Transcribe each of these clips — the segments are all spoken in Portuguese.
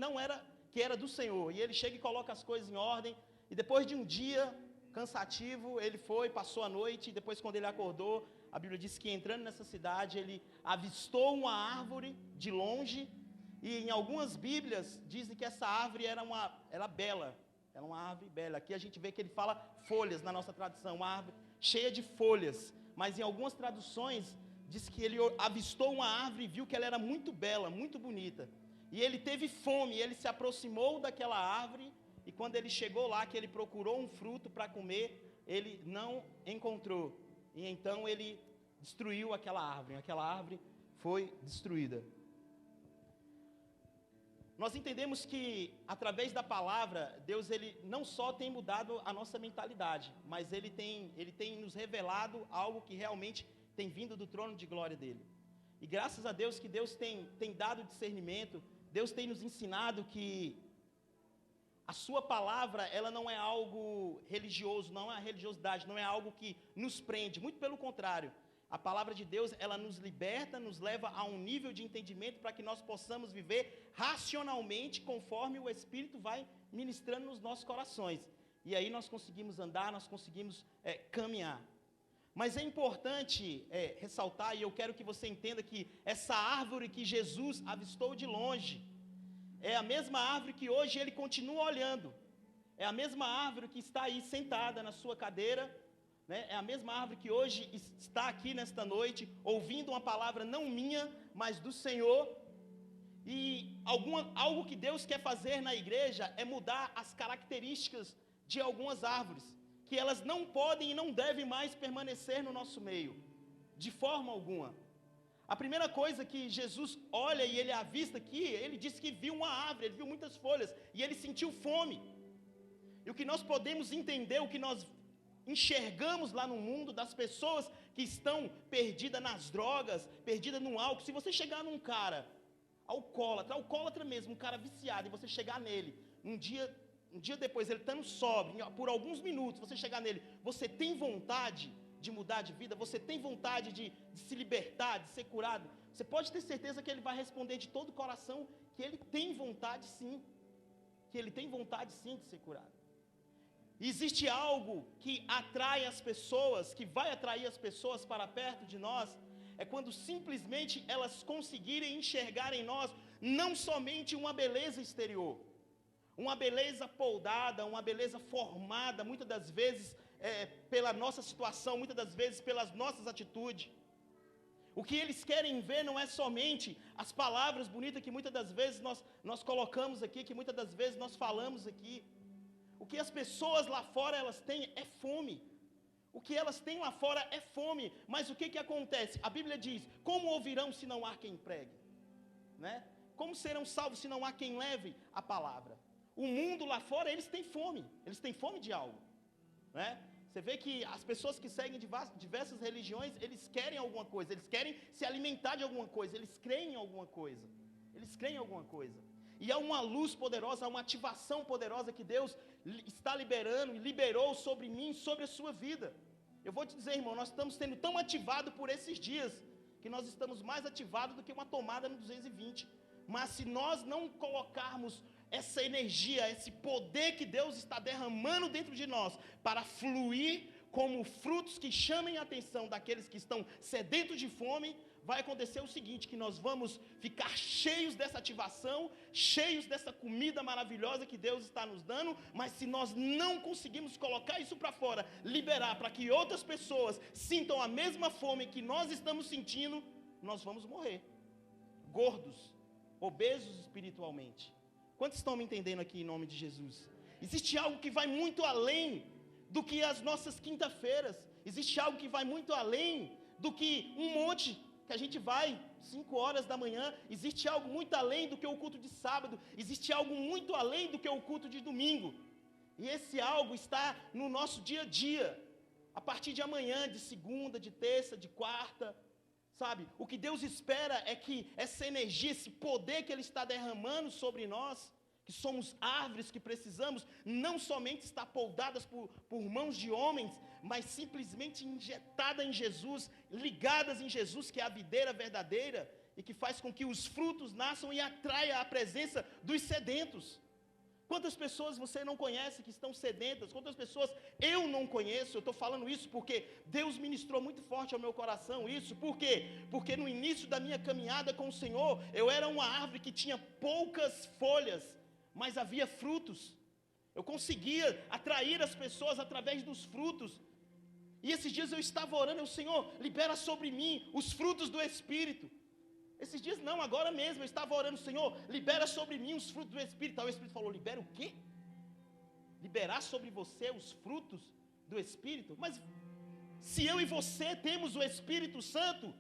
não era, que era do Senhor. E ele chega e coloca as coisas em ordem. E depois de um dia cansativo, ele foi, passou a noite. E depois, quando ele acordou, a Bíblia diz que entrando nessa cidade, ele avistou uma árvore de longe. E em algumas Bíblias dizem que essa árvore era bela. Era uma árvore bela. Aqui a gente vê que ele fala folhas na nossa tradução, uma árvore cheia de folhas. Mas em algumas traduções diz que ele avistou uma árvore e viu que ela era muito bela, muito bonita. E ele teve fome, e ele se aproximou daquela árvore. E quando ele chegou lá, que ele procurou um fruto para comer, ele não encontrou. E então ele destruiu aquela árvore foi destruída. Nós entendemos que, através da palavra, Deus ele não só tem mudado a nossa mentalidade, mas Ele tem nos revelado algo que realmente tem vindo do trono de glória dEle. E graças a Deus que Deus tem dado discernimento, Deus tem nos ensinado que a sua palavra, ela não é algo religioso, não é religiosidade, não é algo que nos prende, muito pelo contrário. A palavra de Deus, ela nos liberta, nos leva a um nível de entendimento para que nós possamos viver racionalmente conforme o Espírito vai ministrando nos nossos corações. E aí nós conseguimos andar, nós conseguimos caminhar. Mas é importante ressaltar, e eu quero que você entenda que essa árvore que Jesus avistou de longe, é a mesma árvore que hoje ele continua olhando. É a mesma árvore que está aí sentada na sua cadeira, né? É a mesma árvore que hoje está aqui nesta noite, ouvindo uma palavra não minha, mas do Senhor. E algo que Deus quer fazer na igreja é mudar as características de algumas árvores, que elas não podem e não devem mais permanecer no nosso meio, de forma alguma. A primeira coisa que Jesus olha e ele avista aqui, ele disse que viu uma árvore, ele viu muitas folhas, e ele sentiu fome. E o que nós podemos entender, o que nós enxergamos lá no mundo das pessoas que estão perdidas nas drogas, perdidas no álcool. Se você chegar num cara alcoólatra mesmo, um cara viciado, e você chegar nele, um dia depois, ele estando sóbrio, por alguns minutos, você chegar nele, você tem vontade de mudar de vida? Você tem vontade de se libertar, de ser curado? Você pode ter certeza que ele vai responder de todo o coração que ele tem vontade sim, que ele tem vontade sim de ser curado. Existe algo que atrai as pessoas, que vai atrair as pessoas para perto de nós, é quando simplesmente elas conseguirem enxergar em nós não somente uma beleza exterior, uma beleza poldada, uma beleza formada, muitas das vezes pela nossa situação, muitas das vezes pelas nossas atitudes. O que eles querem ver não é somente as palavras bonitas que muitas das vezes nós colocamos aqui, que muitas das vezes nós falamos aqui. O que as pessoas lá fora elas têm é fome. O que elas têm lá fora é fome. Mas o que acontece? A Bíblia diz: como ouvirão se não há quem pregue? Né? Como serão salvos se não há quem leve a palavra? O mundo lá fora, eles têm fome. Eles têm fome de algo. Né? Você vê que as pessoas que seguem diversas religiões, eles querem alguma coisa. Eles querem se alimentar de alguma coisa. Eles creem em alguma coisa. Eles creem em alguma coisa. E há uma luz poderosa, há uma ativação poderosa que Deus está liberando e liberou sobre mim, sobre a sua vida. Eu vou te dizer, irmão, nós estamos sendo tão ativados por esses dias, que nós estamos mais ativados do que uma tomada no 220. Mas se nós não colocarmos essa energia, esse poder que Deus está derramando dentro de nós, para fluir como frutos que chamem a atenção daqueles que estão sedentos de fome, vai acontecer o seguinte, que nós vamos ficar cheios dessa ativação, cheios dessa comida maravilhosa que Deus está nos dando, mas se nós não conseguimos colocar isso para fora, liberar para que outras pessoas sintam a mesma fome que nós estamos sentindo, nós vamos morrer, gordos, obesos espiritualmente. Quantos estão me entendendo aqui em nome de Jesus? Existe algo que vai muito além do que as nossas quinta-feiras, existe algo que vai muito além do que um monte que a gente vai 5 horas da manhã, existe algo muito além do que o culto de sábado, existe algo muito além do que o culto de domingo, e esse algo está no nosso dia a dia, a partir de amanhã, de segunda, de terça, de quarta, sabe? O que Deus espera é que essa energia, esse poder que Ele está derramando sobre nós, que somos árvores que precisamos, não somente estar poldadas por mãos de homens, mas simplesmente injetada em Jesus, ligadas em Jesus, que é a videira verdadeira, e que faz com que os frutos nasçam e atraia a presença dos sedentos. Quantas pessoas você não conhece que estão sedentas? Quantas pessoas eu não conheço? Eu estou falando isso porque Deus ministrou muito forte ao meu coração isso. Por quê? Porque no início da minha caminhada com o Senhor, eu era uma árvore que tinha poucas folhas, mas havia frutos. Eu conseguia atrair as pessoas através dos frutos. E esses dias eu estava orando, o Senhor, libera sobre mim os frutos do Espírito. Esses dias não, agora mesmo, eu estava orando, Senhor, libera sobre mim os frutos do Espírito. Aí o Espírito falou, libera o quê? Liberar sobre você os frutos do Espírito? Mas se eu e você temos o Espírito Santo,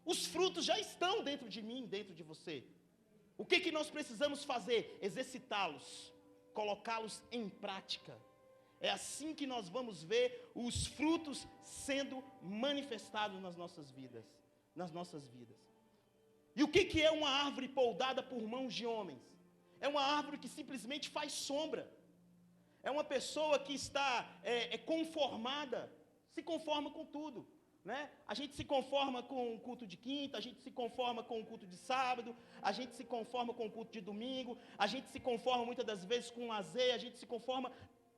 os frutos já estão dentro de mim, dentro de você. O que nós precisamos fazer? Exercitá-los, colocá-los em prática. É assim que nós vamos ver os frutos sendo manifestados nas nossas vidas. E o que é uma árvore poldada por mãos de homens? É uma árvore que simplesmente faz sombra. É uma pessoa que está conformada, se conforma com tudo, né? A gente se conforma com o culto de quinta, a gente se conforma com o culto de sábado, a gente se conforma com o culto de domingo, a gente se conforma muitas das vezes com lazer, a gente se conforma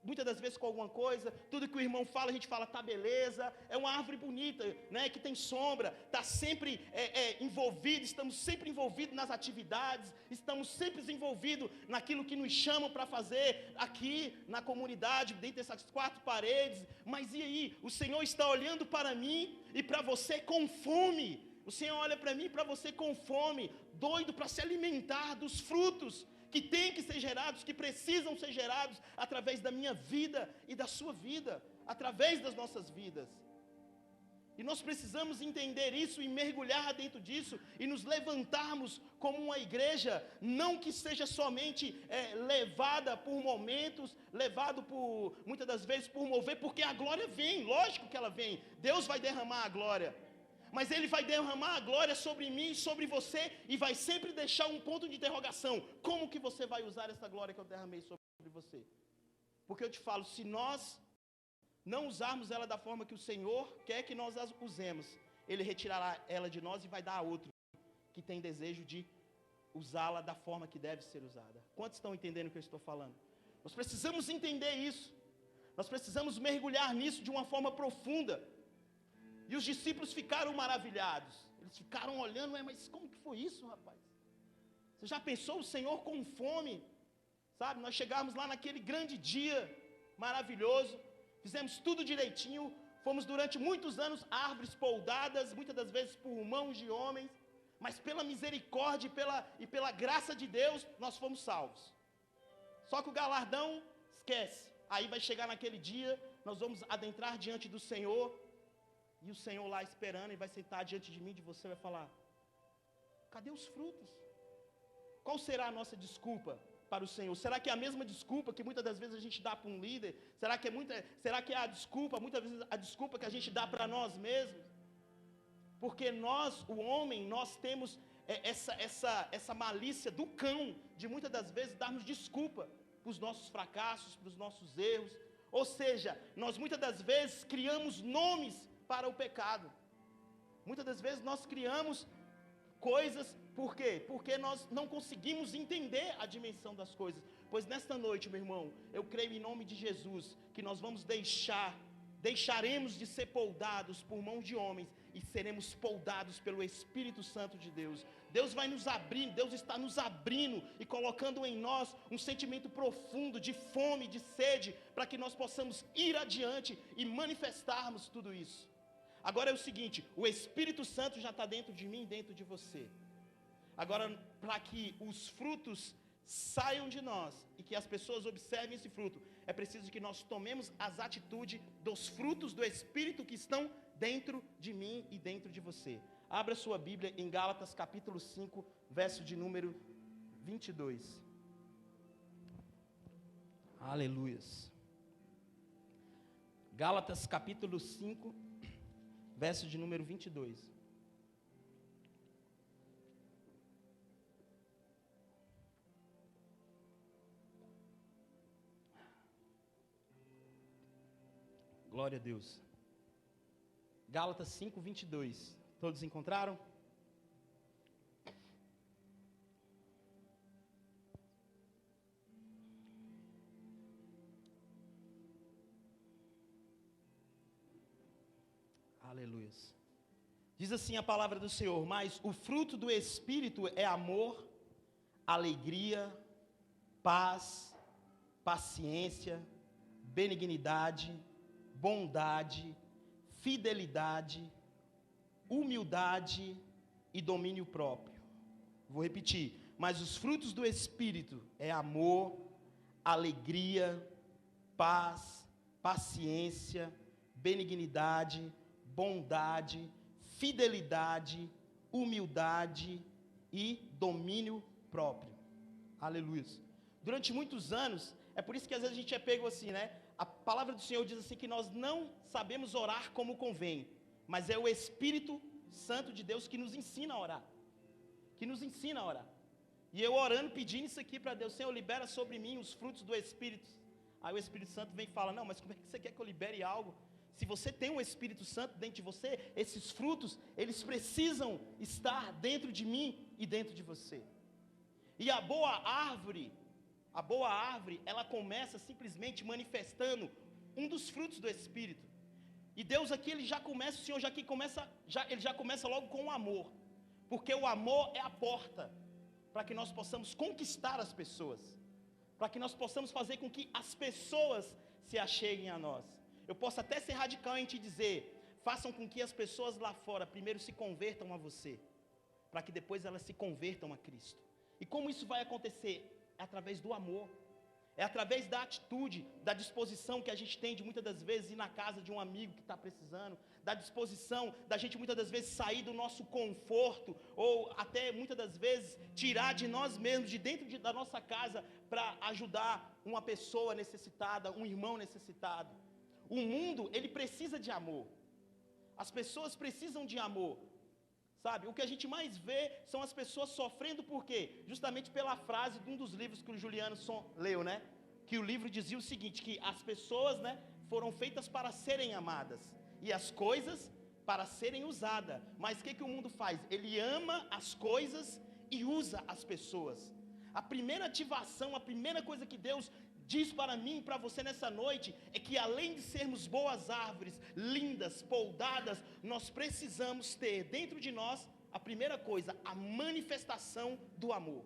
muitas das vezes com alguma coisa, tudo que o irmão fala, a gente fala, tá beleza, é uma árvore bonita, né, que tem sombra, está sempre envolvido, estamos sempre envolvidos nas atividades, estamos sempre envolvidos naquilo que nos chamam para fazer aqui na comunidade, dentro dessas 4 paredes, mas e aí, o Senhor está olhando para mim e para você com fome, o Senhor olha para mim e para você com fome, doido para se alimentar dos frutos, que tem que ser gerados, que precisam ser gerados através da minha vida e da sua vida, através das nossas vidas. E nós precisamos entender isso e mergulhar dentro disso e nos levantarmos como uma igreja, não que seja somente levada por momentos, levado por, muitas das vezes, por mover, porque a glória vem, lógico que ela vem, Deus vai derramar a glória. Mas Ele vai derramar a glória sobre mim e sobre você, e vai sempre deixar um ponto de interrogação. Como que você vai usar essa glória que eu derramei sobre você? Porque eu te falo, se nós não usarmos ela da forma que o Senhor quer que nós a usemos, Ele retirará ela de nós e vai dar a outro que tem desejo de usá-la da forma que deve ser usada. Quantos estão entendendo o que eu estou falando? Nós precisamos entender isso. Nós precisamos mergulhar nisso de uma forma profunda. E os discípulos ficaram maravilhados. Eles ficaram olhando, mas como que foi isso, rapaz? Você já pensou o Senhor com fome? Sabe, nós chegamos lá naquele grande dia maravilhoso, fizemos tudo direitinho, fomos durante muitos anos árvores poldadas, muitas das vezes por mãos de homens, mas pela misericórdia e pela graça de Deus, nós fomos salvos. Só que o galardão, esquece. Aí vai chegar naquele dia, nós vamos adentrar diante do Senhor, e o Senhor lá esperando, e vai sentar diante de mim, de você, vai falar, cadê os frutos? Qual será a nossa desculpa para o Senhor? Será que é a mesma desculpa que muitas das vezes a gente dá para um líder? Será que é a desculpa, muitas vezes a desculpa que a gente dá para nós mesmos? Porque nós, o homem, nós temos essa malícia do cão, de muitas das vezes darmos desculpa para os nossos fracassos, para os nossos erros. Ou seja, nós muitas das vezes criamos nomes para o pecado. Muitas das vezes nós criamos coisas, por quê? Porque nós não conseguimos entender a dimensão das coisas. Pois nesta noite, meu irmão, eu creio em nome de Jesus, que nós vamos deixaremos de ser poldados por mão de homens, e seremos poldados pelo Espírito Santo de Deus. Deus vai nos abrir, Deus está nos abrindo, e colocando em nós um sentimento profundo, de fome, de sede, para que nós possamos ir adiante, e manifestarmos tudo isso. Agora é o seguinte, o Espírito Santo já está dentro de mim, dentro de você. Agora, para que os frutos saiam de nós e que as pessoas observem esse fruto, é preciso que nós tomemos as atitudes dos frutos do Espírito que estão dentro de mim e dentro de você. Abra sua Bíblia em Gálatas capítulo 5, verso de número 22. Aleluias. Gálatas capítulo 5, verso de número 22. Glória a Deus. Gálatas 5, 22. Todos encontraram? Aleluia. Diz assim a palavra do Senhor: mas o fruto do Espírito é amor, alegria, paz, paciência, benignidade, bondade, fidelidade, humildade e domínio próprio. Vou repetir: mas os frutos do Espírito é amor, alegria, paz, paciência, benignidade, bondade, fidelidade, humildade e domínio próprio. Aleluia. Durante muitos anos, é por isso que às vezes a gente é pego assim, né? A palavra do Senhor diz assim que nós não sabemos orar como convém, mas é o Espírito Santo de Deus que nos ensina a orar. Que nos ensina a orar. E eu orando, pedindo isso aqui para Deus: Senhor, libera sobre mim os frutos do Espírito. Aí o Espírito Santo vem e fala: não, mas como é que você quer que eu libere algo? Se você tem o Espírito Santo dentro de você, esses frutos, eles precisam estar dentro de mim e dentro de você. E a boa árvore, ela começa simplesmente manifestando um dos frutos do Espírito. E Deus aqui, ele já começa, o Senhor ele já começa logo com o amor. Porque o amor é a porta para que nós possamos conquistar as pessoas, para que nós possamos fazer com que as pessoas se acheguem a nós. Eu posso até ser radical em te dizer: façam com que as pessoas lá fora primeiro se convertam a você, para que depois elas se convertam a Cristo. E como isso vai acontecer? É através do amor, é através da atitude, da disposição que a gente tem de muitas das vezes ir na casa de um amigo que está precisando, da disposição da gente muitas das vezes sair do nosso conforto, ou até muitas das vezes tirar de nós mesmos, de dentro da nossa casa, para ajudar uma pessoa necessitada, um irmão necessitado. O mundo, ele precisa de amor, as pessoas precisam de amor, sabe? O que a gente mais vê são as pessoas sofrendo, por quê? Justamente pela frase de um dos livros que o Juliano leu, né? Que o livro dizia o seguinte, que as pessoas, né, foram feitas para serem amadas, e as coisas para serem usadas. Mas o que o mundo faz? Ele ama as coisas e usa as pessoas. A primeira ativação, a primeira coisa que Deus diz para mim e para você nessa noite é que, além de sermos boas árvores, lindas, poldadas, nós precisamos ter dentro de nós, a primeira coisa, a manifestação do amor.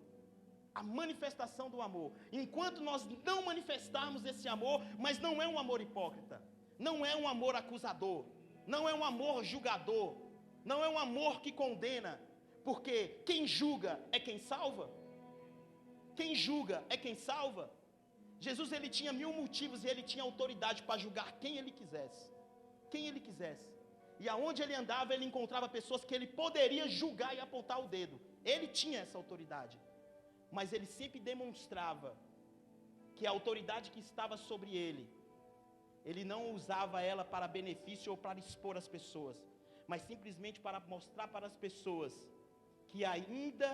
A manifestação do amor. Enquanto nós não manifestarmos esse amor, mas não é um amor hipócrita, não é um amor acusador, não é um amor julgador, não é um amor que condena, porque quem julga é quem salva. Quem julga é quem salva. Jesus, ele tinha 1000 motivos e ele tinha autoridade para julgar quem ele quisesse. Quem ele quisesse. E aonde ele andava, ele encontrava pessoas que ele poderia julgar e apontar o dedo. Ele tinha essa autoridade. Mas ele sempre demonstrava que a autoridade que estava sobre ele não usava ela para benefício ou para expor as pessoas, mas simplesmente para mostrar para as pessoas que ainda,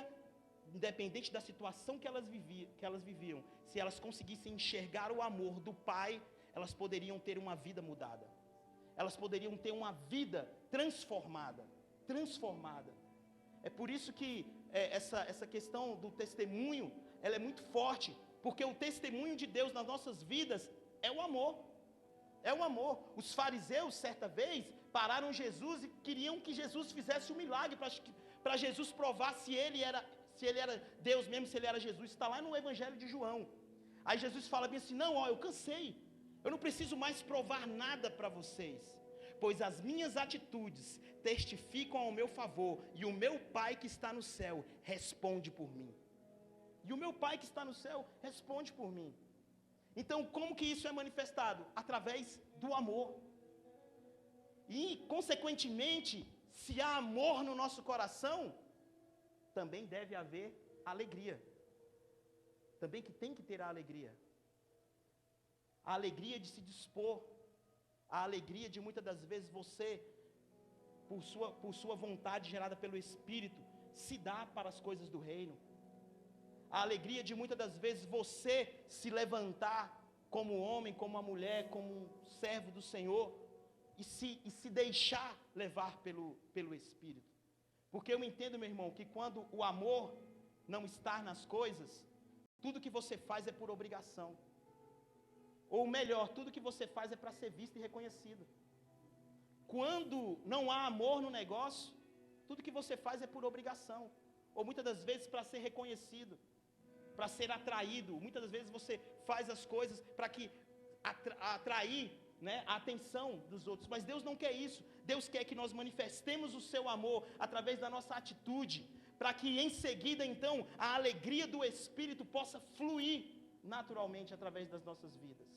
independente da situação que elas viviam, se elas conseguissem enxergar o amor do Pai, elas poderiam ter uma vida mudada. Elas poderiam ter uma vida transformada. É por isso que essa questão do testemunho, ela é muito forte, porque o testemunho de Deus nas nossas vidas é o amor. É o amor. Os fariseus, certa vez, pararam Jesus e queriam que Jesus fizesse um milagre para Jesus provar se ele era Deus mesmo, se ele era Jesus. Está lá no Evangelho de João. Aí Jesus fala bem assim: não, eu cansei, eu não preciso mais provar nada para vocês, pois as minhas atitudes testificam ao meu favor, e o meu Pai que está no céu responde por mim. E o meu Pai que está no céu responde por mim. Então, como que isso é manifestado? Através do amor. E, consequentemente, se há amor no nosso coração, também deve haver alegria. Também que tem que ter a alegria. A alegria de se dispor. A alegria de muitas das vezes você, por sua vontade gerada pelo Espírito, se dá para as coisas do reino. A alegria de muitas das vezes você se levantar como homem, como uma mulher, como um servo do Senhor, e se deixar levar pelo Espírito. Porque eu entendo, meu irmão, que quando o amor não está nas coisas, tudo que você faz é por obrigação. Ou melhor, tudo que você faz é para ser visto e reconhecido. quando não há amor no negócio, tudo que você faz é por obrigação, ou muitas das vezes para ser reconhecido, para ser atraído. Muitas das vezes você faz as coisas para que atrair, né, a atenção dos outros, mas Deus não quer isso. Deus quer que nós manifestemos o seu amor através da nossa atitude, para que em seguida então a alegria do Espírito possa fluir naturalmente através das nossas vidas,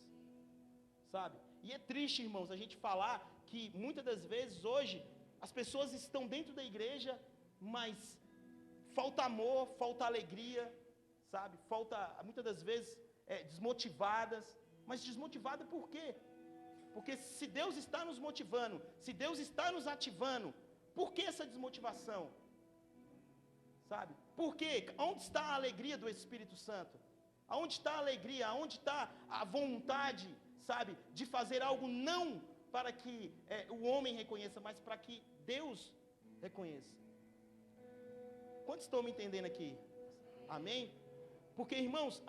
sabe? E é triste, irmãos, a gente falar que muitas das vezes hoje as pessoas estão dentro da igreja, mas falta amor, falta alegria, sabe? Falta, muitas das vezes, desmotivadas. Mas desmotivada por quê? Porque se Deus está nos motivando, se Deus está nos ativando, por que essa desmotivação? Sabe? Por quê? Onde está a alegria do Espírito Santo? Aonde está a alegria? Aonde está a vontade, sabe, de fazer algo não para que o homem reconheça, mas para que Deus reconheça? Quantos estão me entendendo aqui? Amém? Porque, irmãos,